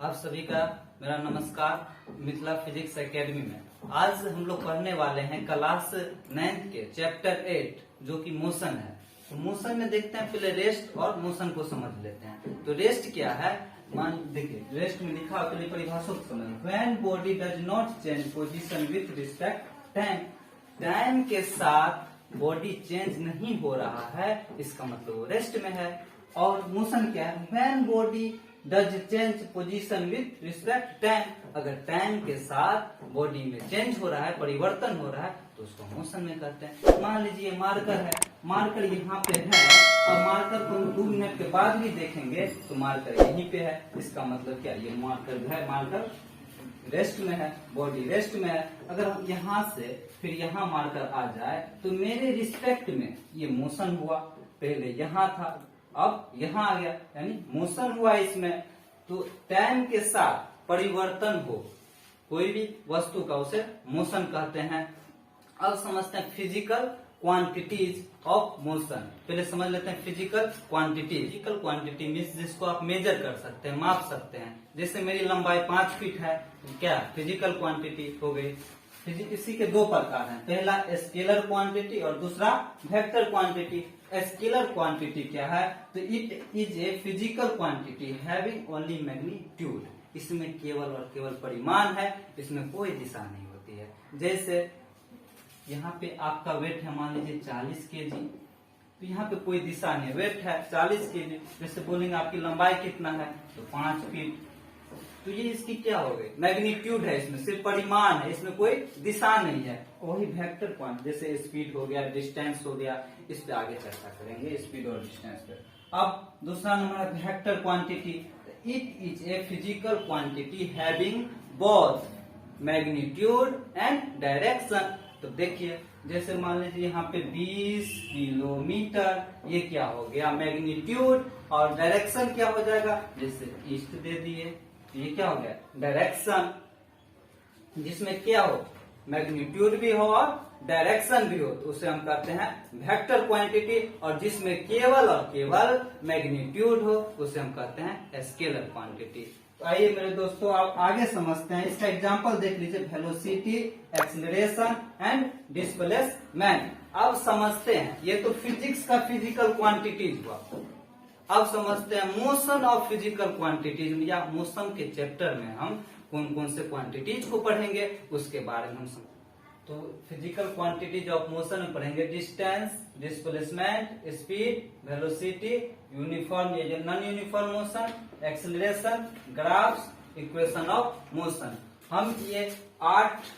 आप सभी का मेरा नमस्कार मिथिला फिजिक्स एकेडमी में। आज हम लोग पढ़ने वाले हैं क्लास 9 के चैप्टर 8 जो कि मोशन है। तो मोशन में देखते हैं, पहले रेस्ट और मोशन को समझ लेते हैं। तो रेस्ट क्या है, मान देखिए रेस्ट में लिखा हो, पहले परिभाषा को समझ। When body does not change position with respect time, time के साथ बॉडी चेंज नहीं हो रहा है, इसका मतलब वो रेस्ट में है। और मोशन क्या है, when body does change position with respect time, अगर टाइम के साथ बॉडी में चेंज हो रहा है, परिवर्तन हो रहा है, तो उसको मोशन में कहते हैं। मान लीजिए मार्कर है, मार्कर यहाँ पे है, और मार्कर को हम 2 मिनट के बाद भी देखेंगे तो मार्कर यहीं पे है। इसका मतलब क्या, ये मार्कर है, मार्कर रेस्ट में है, बॉडी रेस्ट में है। अगर हम यहाँ से फिर यहाँ मार्कर आ जाए तो मेरे रिस्पेक्ट में ये मोशन हुआ। पहले यहाँ था, अब यहाँ आ गया, यानी मोशन हुआ इसमें। तो टाइम के साथ परिवर्तन हो कोई भी वस्तु का, उसे मोशन कहते हैं। अब समझते हैं फिजिकल क्वांटिटीज ऑफ मोशन। पहले समझ लेते हैं physical quantity. Physical quantity means जिसको आप मेजर कर सकते हैं, माप सकते हैं। जैसे मेरी लंबाई 5 फीट है, तो क्या फिजिकल क्वांटिटी हो गई। इसी के 2 प्रकार हैं, पहला स्केलर क्वांटिटी और दूसरा वेक्टर क्वांटिटी। स्केलर क्वांटिटी क्या है, तो it is a physical quantity having only magnitude. इसमें केवल और केवल परिमाण है, इसमें कोई दिशा नहीं होती है। जैसे यहाँ पे आपका वेट है मान लीजिए 40 केजी, तो यहाँ पे कोई दिशा नहीं है, वेट है 40 केजी। जैसे बोलेंगे आपकी लंबाई कितना है, तो 5 फीट, तो ये इसकी क्या हो गई, मैग्नीट्यूड है, इसमें सिर्फ परिमाण है, इसमें कोई दिशा नहीं है। वही वेक्टर क्वांटिटी, जैसे स्पीड हो गया, डिस्टेंस हो गया, इस पे आगे चर्चा करेंगे, स्पीड और डिस्टेंस पे। अब दूसरा नंबर है vector quantity. It is a physical quantity having both magnitude and direction. तो देखिए जैसे मान लीजिए यहाँ पे 20 किलोमीटर, ये क्या हो गया मैग्नीट्यूड, और डायरेक्शन क्या हो जाएगा, जैसे ईस्ट दे दिए, ये क्या हो गया डायरेक्शन, जिसमें क्या हो मैग्नीट्यूड भी हो और डायरेक्शन भी हो, तो उसे हम कहते हैं वेक्टर क्वांटिटी। और जिसमें केवल और केवल मैग्नीट्यूड हो, उसे हम कहते हैं स्केलर क्वांटिटी। तो आइए मेरे दोस्तों आप आगे समझते हैं। इसका एग्जांपल देख लीजिए, वेलोसिटी, एक्सीलरेशन एंड डिस्प्लेसमेंट। अब समझते हैं, ये तो फिजिक्स का फिजिकल क्वांटिटीज हुआ। अब समझते हैं मोशन ऑफ फिजिकल क्वांटिटीज, या मोशन के चैप्टर में हम कौन कौन से क्वांटिटीज को पढ़ेंगे उसके बारे में हम समझ। तो फिजिकल क्वांटिटीज ऑफ मोशन में पढ़ेंगे distance, displacement, speed, velocity, uniform या non uniform motion, acceleration, graphs, equation of motion. हम ये 8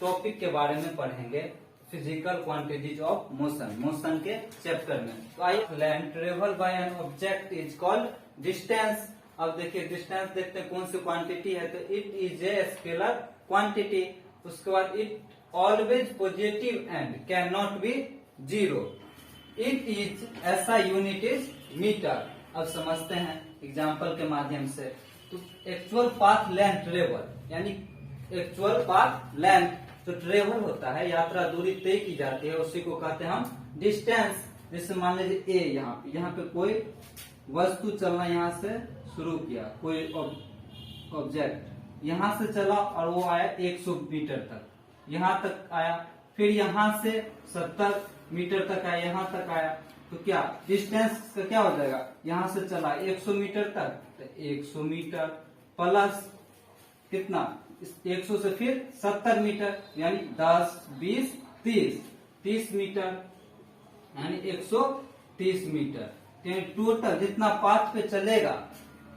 टॉपिक के बारे में पढ़ेंगे physical quantities of motion, motion के चैप्टर में। तो I land travel by an object is called distance. अब देखिए डिस्टेंस देखते हैं कौन सी क्वांटिटी है, तो it is a scalar quantity. उसके बाद it always positive and can not be zero. It is ऐसा यूनिट इज मीटर। अब समझते हैं एग्जाम्पल के माध्यम से। तो एक्चुअल पाथ लेंथ ट्रेवल, यानी एक्चुअल पाथ लेंथ जो ट्रेवल होता है, यात्रा दूरी तय की जाती है, उसी को कहते हैं हम डिस्टेंस। जैसे मान लीजिए ए, यहाँ पे कोई वस्तु चलना यहाँ से शुरू किया, कोई ऑब्जेक्ट यहाँ से चला और वो आया 100 मीटर तक, यहाँ तक आया, फिर यहाँ से 70 मीटर तक आया, यहाँ तक आया, तो क्या डिस्टेंस का क्या हो जाएगा, यहाँ से चला 100 मीटर तक, तो 100 मीटर प्लस कितना 100 से फिर 70 मीटर, यानी 10, 20, 30 मीटर, यानी 130 मीटर। टोटल जितना पाथ पे चलेगा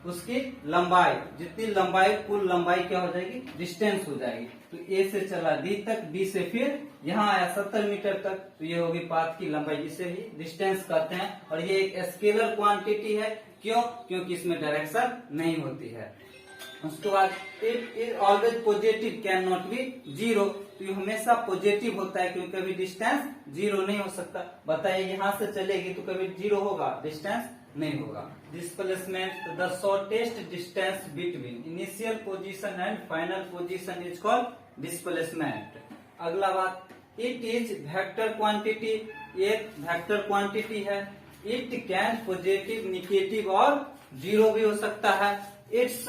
उसकी लंबाई, जितनी लंबाई कुल लंबाई क्या हो जाएगी, डिस्टेंस हो जाएगी। तो ए से चला डी तक, डी से फिर यहाँ आया 70 मीटर तक, तो ये होगी पाथ की लंबाई, जिसे ही डिस्टेंस कहते हैं। और ये एक स्केलर क्वांटिटी है, क्यों, क्योंकि इसमें डायरेक्शन नहीं होती है। उसके बाद it is always positive can not be zero. तो ये हमेशा पॉजिटिव होता है, क्योंकि कभी डिस्टेंस जीरो नहीं हो सकता। बताइए यहाँ से चलेगी तो कभी जीरो होगा, डिस्टेंस नहीं होगा। Displacement, the shortest distance between initial position and final position is called displacement. अगला बात, इट इज वेक्टर क्वांटिटी, एक वेक्टर क्वांटिटी है। इट कैन पॉजिटिव, निगेटिव और जीरो भी हो सकता है। इट्स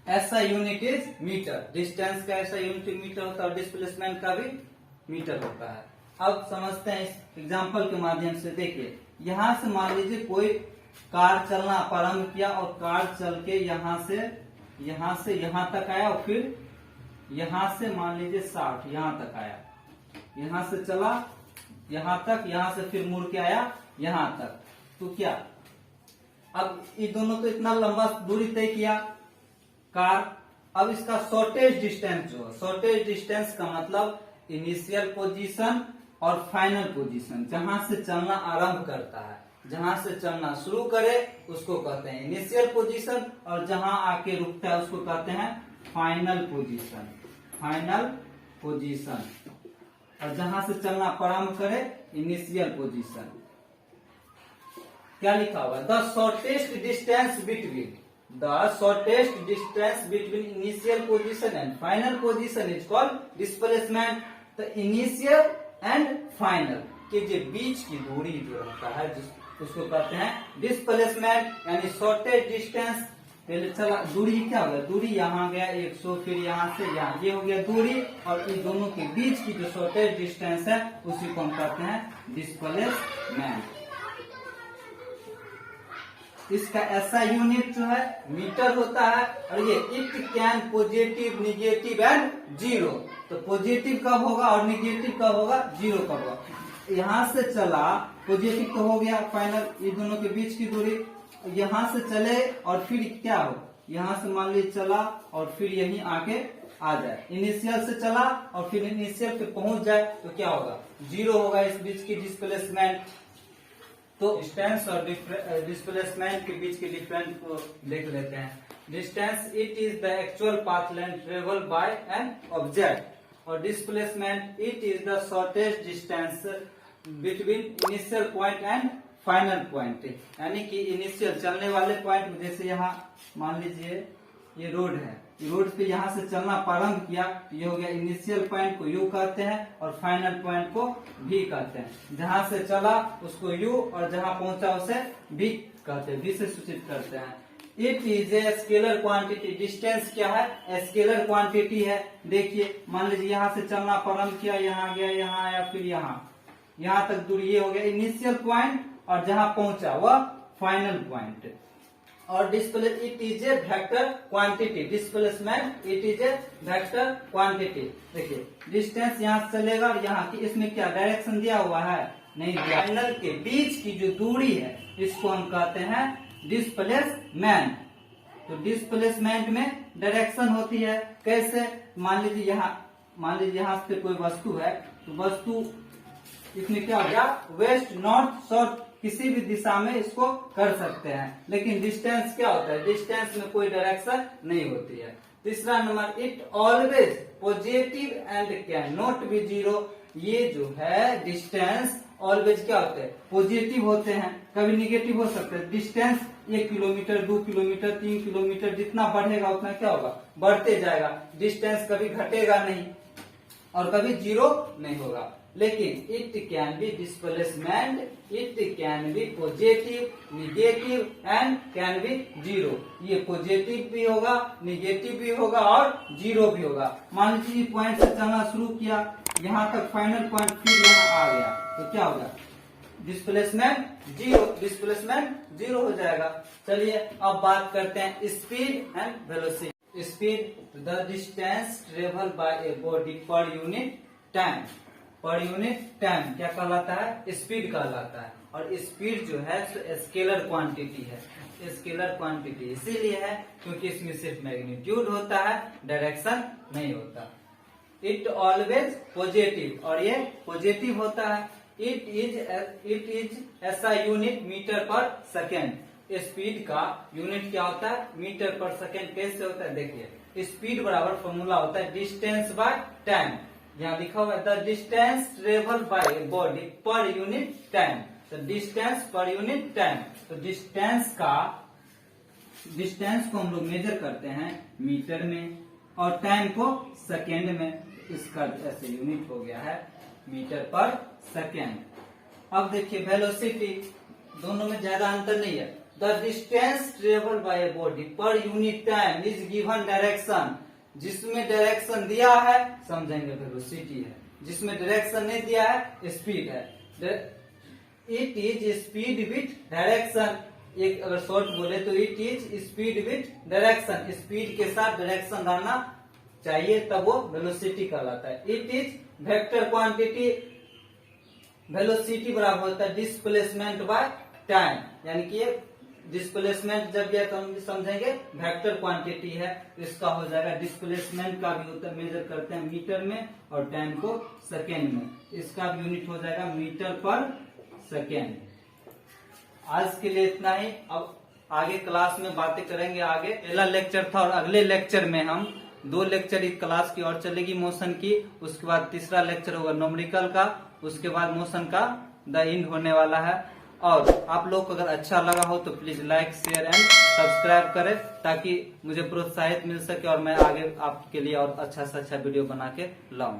ऐसा यूनिट इज मीटर। डिस्टेंस का ऐसा यूनिट मीटर होता है और डिस्प्लेसमेंट का भी मीटर होता है। अब समझते हैं इस एग्जांपल के माध्यम से। देखिए यहां से मान लीजिए कोई कार चलना प्रारंभ किया और कार चल के यहां से यहां तक आया और फिर यहां से मान लीजिए 60 यहां तक आया, यहां से चला यहां तक, यहां से फिर मुड़ के आया यहां तक। तो क्या अब ये दोनों तो इतना लंबा दूरी तय किया कार। अब इसका शॉर्टेज डिस्टेंस जो है, शॉर्टेज डिस्टेंस का मतलब इनिशियल पोजीशन और फाइनल पोजीशन, जहां से चलना आरंभ करता है, जहां से चलना शुरू करे उसको कहते हैं इनिशियल पोजीशन, और जहां आके रुकता है उसको कहते हैं फाइनल पोजीशन। फाइनल पोजीशन और जहां से चलना प्रारंभ करे इनिशियल पोजीशन। क्या लिखा हुआ है? The shortest distance between initial position and final position is called displacement. तो इनिशियल एंड फाइनल के जो बीच की दूरी जो होता है उसको कहते हैं डिस्प्लेसमेंट, यानी शॉर्टेज डिस्टेंस। पहले चला दूरी क्या हो गया, दूरी यहाँ गया 100, फिर यहाँ से यहाँ, ये हो गया दूरी, और इन दोनों के बीच की जो शॉर्टेज डिस्टेंस है उसी को हम कहते हैं डिस्प्लेसमेंट। इसका ऐसा यूनिट जो है मीटर होता है, और ये it can positive negative and zero. तो पॉजिटिव कब होगा और निगेटिव कब होगा, जीरो कब होगा। यहाँ से चला पॉजिटिव तो हो गया फाइनल, ये दोनों के बीच की दूरी। यहाँ से चले और फिर क्या हो, यहाँ से मान लीजिए चला और फिर यहीं आके आ जाए, इनिशियल से चला और फिर इनिशियल पे पहुंच जाए तो क्या होगा, जीरो होगा इस बीच की डिस्प्लेसमेंट। तो डिस्टेंस और डिस्प्लेसमेंट के बीच के डिफरेंस को देख लेते हैं। Distance it is the actual path length travel by an object, और displacement it is the shortest distance between initial point and final point. यानी कि इनिशियल चलने वाले पॉइंट, जैसे यहाँ मान लीजिए ये रोड है, रोड पे यहाँ से चलना प्रारंभ किया, ये हो गया इनिशियल पॉइंट को यू कहते हैं और फाइनल पॉइंट को भी कहते हैं। जहां से चला उसको यू और जहां पहुंचा उसे भी कहते हैं, भी से सूचित करते हैं। It is a scalar quantity. Distance क्या है, स्केलर क्वांटिटी है। देखिए मान लीजिए यहाँ से चलना प्रारंभ किया, यहाँ गया, यहाँ आया, फिर यहाँ तक दूरी, ये हो गया इनिशियल पॉइंट, और जहां पहुंचा वह फाइनल पॉइंट। और display it is a vector quantity, displacement it is a vector quantity. देखिए डिस्टेंस यहाँ से चलेगा और यहाँ की, इसमें क्या डायरेक्शन दिया हुआ है, नहीं दिया। फाइनल के बीच की जो दूरी है इसको हम कहते हैं डिस्प्लेसमेंट। तो डिस्प्लेसमेंट में डायरेक्शन होती है। कैसे, मान लीजिए यहाँ पे कोई वस्तु है, तो वस्तु इसमें क्या हो गया, वेस्ट नॉर्थ साउथ किसी भी दिशा में इसको कर सकते हैं। लेकिन डिस्टेंस क्या होता है, डिस्टेंस में कोई डायरेक्शन नहीं होती है। तीसरा number, it always positive and can not be zero. ये जो है डिस्टेंस ऑलवेज क्या होते हैं, पॉजिटिव होते हैं, कभी निगेटिव हो सकते हैं। डिस्टेंस 1 किलोमीटर 2 किलोमीटर 3 किलोमीटर जितना बढ़ेगा उतना क्या होगा, बढ़ते जाएगा। डिस्टेंस कभी घटेगा नहीं और कभी जीरो नहीं होगा। लेकिन it can be displacement, it can be positive, negative and can be zero. ये पॉजिटिव भी होगा, निगेटिव भी होगा और जीरो भी होगा। मान लीजिए पॉइंट से चलना शुरू किया, यहाँ तक फाइनल पॉइंट, फिर यहाँ आ गया, तो क्या होगा, डिस्प्लेसमेंट जीरो, डिस्प्लेसमेंट जीरो हो जाएगा। चलिए अब बात करते हैं speed and velocity. Speed, the distance travel by a body per unit time. Per unit time क्या कहलाता है, स्पीड कहलाता है। और स्पीड जो है स्केलर क्वांटिटी है। स्केलर क्वांटिटी इसीलिए है क्योंकि इसमें सिर्फ मैग्नीट्यूड होता है, डायरेक्शन नहीं होता। इट ऑलवेज पॉजिटिव, और ये पॉजिटिव होता है। इट इज ऐसा यूनिट मीटर पर सेकेंड। स्पीड का यूनिट क्या होता है, मीटर पर सेकेंड। कैसे होता है, देखिए स्पीड बराबर फॉर्मूला होता है डिस्टेंस बाय टाइम। यहाँ लिखा हुआ है the distance travel by body per unit time. तो डिस्टेंस पर यूनिट टाइम, तो डिस्टेंस को हम लोग मेजर करते हैं मीटर में और टाइम को सेकेंड में। इसका ऐसे यूनिट हो गया है मीटर पर सेकेंड। अब देखिए वेलोसिटी, दोनों में ज्यादा अंतर नहीं है। The distance travel by a body per unit time is given direction. जिसमें डायरेक्शन दिया है समझेंगे वेलोसिटी है, जिसमें डायरेक्शन नहीं दिया है स्पीड है। It is speed with direction. एक अगर शॉर्ट बोले तो it is speed with direction, speed के साथ डायरेक्शन रहना चाहिए तब वो वेलोसिटी कहलाता है। It is vector quantity, velocity बराबर होता है डिस्प्लेसमेंट बाय टाइम, यानी कि डिस्प्लेसमेंट जब दिया तो हम समझेंगे वेक्टर क्वांटिटी है, इसका हो जाएगा। डिस्प्लेसमेंट का भी होता है, मेजर करते हैं मीटर में और टाइम को सेकेंड में, इसका भी यूनिट हो जाएगा मीटर पर सेकेंड। आज के लिए इतना ही, अब आगे क्लास में बातें करेंगे आगे। पहला लेक्चर था और अगले लेक्चर में हम 2 लेक्चर इस क्लास की और चलेगी मोशन की, उसके बाद तीसरा लेक्चर होगा न्यूमेरिकल का, उसके बाद मोशन का द एंड होने वाला है। और आप लोग को अगर अच्छा लगा हो तो please like share and subscribe करें ताकि मुझे प्रोत्साहित मिल सके और मैं आगे आपके लिए और अच्छा से अच्छा वीडियो बना के लाऊं।